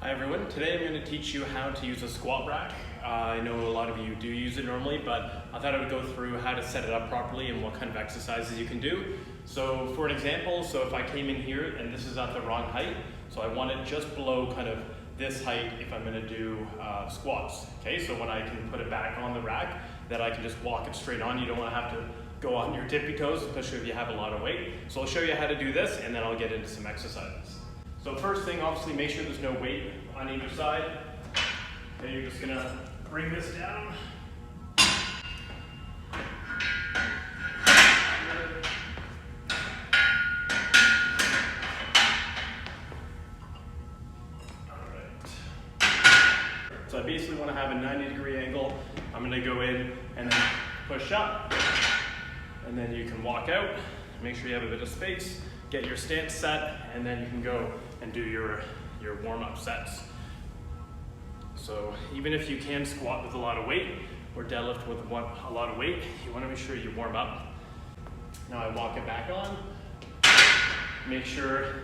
Hi everyone, today I'm going to teach you how to use a squat rack. I know a lot of you do use it normally, but I thought I would go through how to set it up properly and what kind of exercises you can do. So for an example, if I came in here and this is at the wrong height, so I want it just below kind of this height if I'm going to do squats. Okay, so when I can put it back on the rack, that I can just walk it straight on. You don't want to have to go on your tippy toes, especially if you have a lot of weight. So I'll show you how to do this and then I'll get into some exercises. So first thing, obviously make sure there's no weight on either side. Okay, you're just gonna bring this down. So I basically want to have a 90-degree angle. I'm going to go in and then push up, and then you can walk out. Make sure you have a bit of space, get your stance set, and then you can go and do your warm-up sets. So even if you can squat with a lot of weight or deadlift with a lot of weight, you want to make sure you warm up. Now I walk it back on, make sure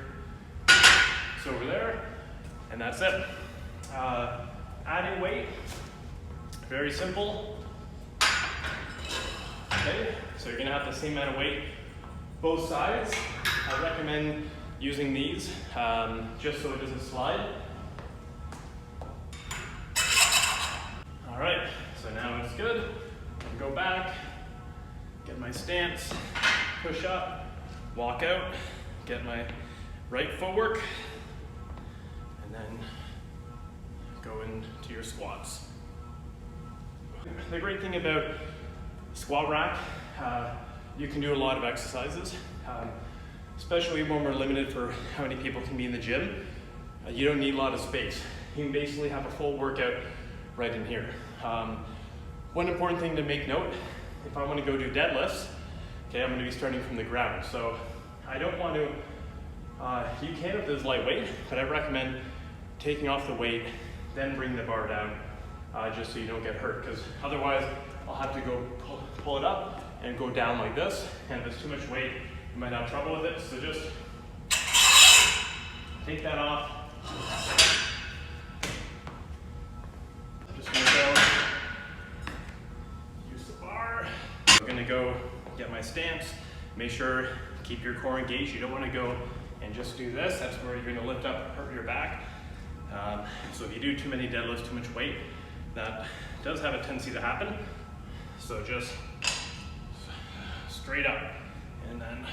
it's over there, and that's it. Adding weight, very simple. Okay, so you're gonna have the same amount of weight both sides. I recommend using these just so it doesn't slide. All right, so now it's good. I'll go back, get my stance, push up, walk out, get my right footwork, and then go into your squats. The great thing about squat rack, you can do a lot of exercises, especially when we're limited for how many people can be in the gym. You don't need a lot of space. You can basically have a full workout right in here. One important thing to make note, if I want to go do deadlifts, okay, I'm going to be starting from the ground. So I don't want to, you can if there's lightweight, but I recommend taking off the weight, then bring the bar down, just so you don't get hurt, because otherwise I'll have to go pull it up and go down like this, and if it's too much weight, you might have trouble with it. So just take that off. Just gonna go use the bar. I'm gonna go get my stance. Make sure keep your core engaged. You don't want to go and just do this. That's where you're gonna lift up, hurt your back. So if you do too many deadlifts, too much weight, that does have a tendency to happen. So just straight up and then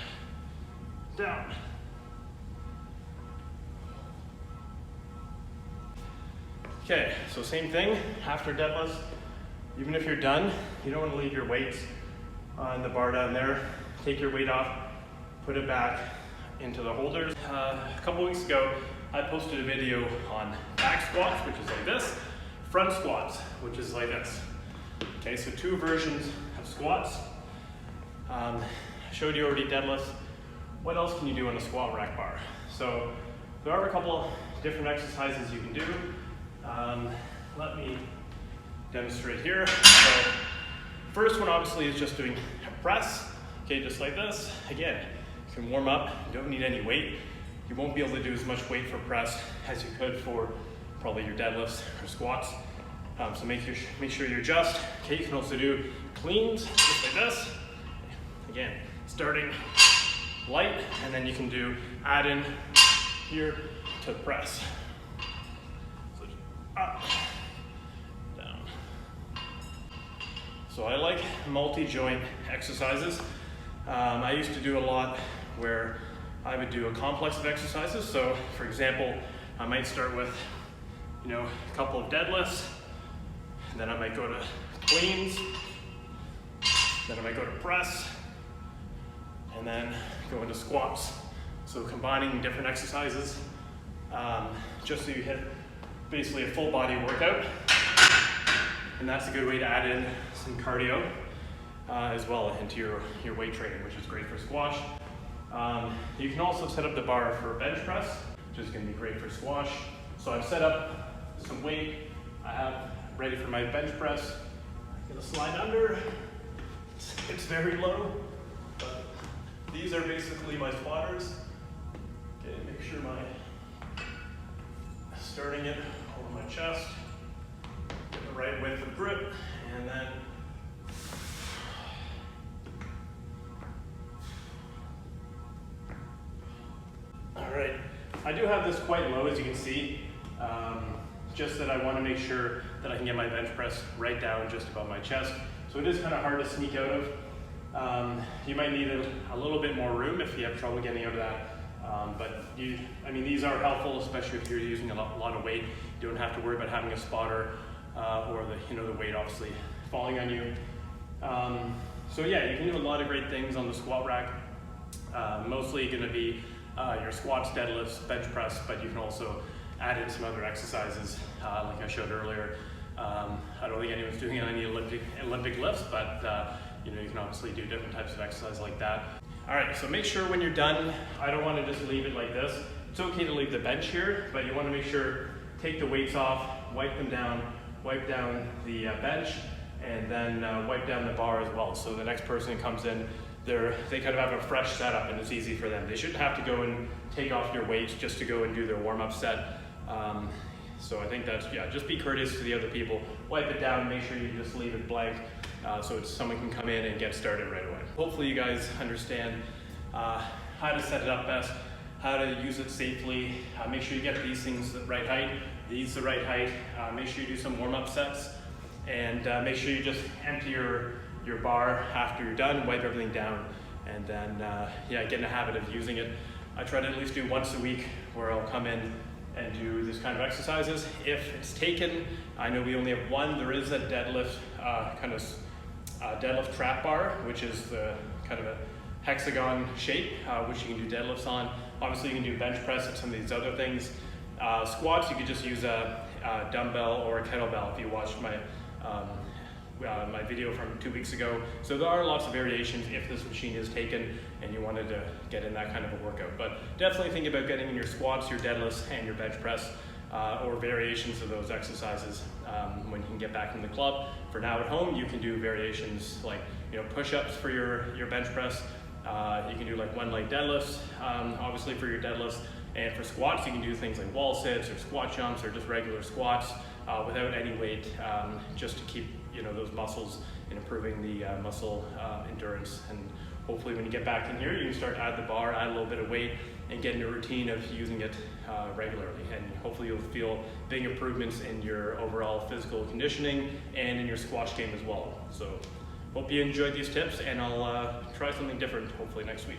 down. Okay, so same thing after deadlifts. Even if you're done, you don't want to leave your weights on the bar down there. Take your weight off, put it back into the holders. A couple weeks ago, I posted a video on back squats, which is like this, front squats, which is like this. Okay, so two versions of squats. I showed you already deadlifts. What else can you do on a squat rack bar? So there are a couple different exercises you can do. Let me demonstrate here. So first one obviously is just doing a press. Okay, just like this. Again, you can warm up, you don't need any weight. You won't be able to do as much weight for press as you could for probably your deadlifts or squats. So make sure you adjust. Okay, you can also do cleans, just like this. Again, starting light, and then you can do add in here to press. So up, down. So I like multi-joint exercises. I used to do a lot where I would do a complex of exercises. So for example, I might start with, a couple of deadlifts, and then I might go to cleans, then I might go to press, and then go into squats. So combining different exercises, just so you hit basically a full body workout. And that's a good way to add in some cardio as well into your weight training, which is great for squash. You can also set up the bar for bench press, which is going to be great for squash. So I've set up some weight. I have ready for my bench press. I'm going to slide under. It's very low, but these are basically my spotters. Okay, make sure my starting it over my chest, get the right width of grip, and then all right. I do have this quite low, as you can see, just that I want to make sure that I can get my bench press right down just above my chest. So it is kind of hard to sneak out of. You might need a little bit more room if you have trouble getting out of that. But these are helpful, especially if you're using a lot of weight. You don't have to worry about having a spotter or the weight obviously falling on you. So yeah, you can do a lot of great things on the squat rack. Mostly going to be your squats, deadlifts, bench press, but you can also add in some other exercises like I showed earlier. I don't think anyone's doing any Olympic lifts, but you can obviously do different types of exercise like that. All right, so make sure when you're done, I don't want to just leave it like this. It's okay to leave the bench here, but you want to make sure, take the weights off, wipe them down, wipe down the bench, and then wipe down the bar as well. So the next person comes in, they kind of have a fresh setup and it's easy for them. They shouldn't have to go and take off your weights just to go and do their warm-up set. So I think that's, just be courteous to the other people. Wipe it down, make sure you just leave it blank so someone can come in and get started right away. Hopefully you guys understand how to set it up best, how to use it safely. Make sure you get these things the right height, these the right height. Make sure you do some warm-up sets, and make sure you just empty your bar after you're done, wipe everything down, and then get in the habit of using it. I try to at least do once a week where I'll come in and do this kind of exercises. If it's taken, I know we only have one. There is a deadlift deadlift trap bar, which is the kind of a hexagon shape, which you can do deadlifts on. Obviously you can do bench press and some of these other things. Squats, you could just use a dumbbell or a kettlebell if you watched my video from 2 weeks ago. So there are lots of variations if this machine is taken and you wanted to get in that kind of a workout. But definitely think about getting in your squats, your deadlifts, and your bench press, or variations of those exercises when you can get back in the club. For now at home, you can do variations like push-ups for your bench press. You can do like one leg deadlifts, obviously for your deadlifts. And for squats, you can do things like wall sits or squat jumps or just regular squats without any weight, just to keep those muscles and improving the muscle endurance. And hopefully when you get back in here, you can start to add the bar, add a little bit of weight, and get in a routine of using it regularly. And hopefully you'll feel big improvements in your overall physical conditioning and in your squash game as well. So hope you enjoyed these tips, and I'll try something different hopefully next week.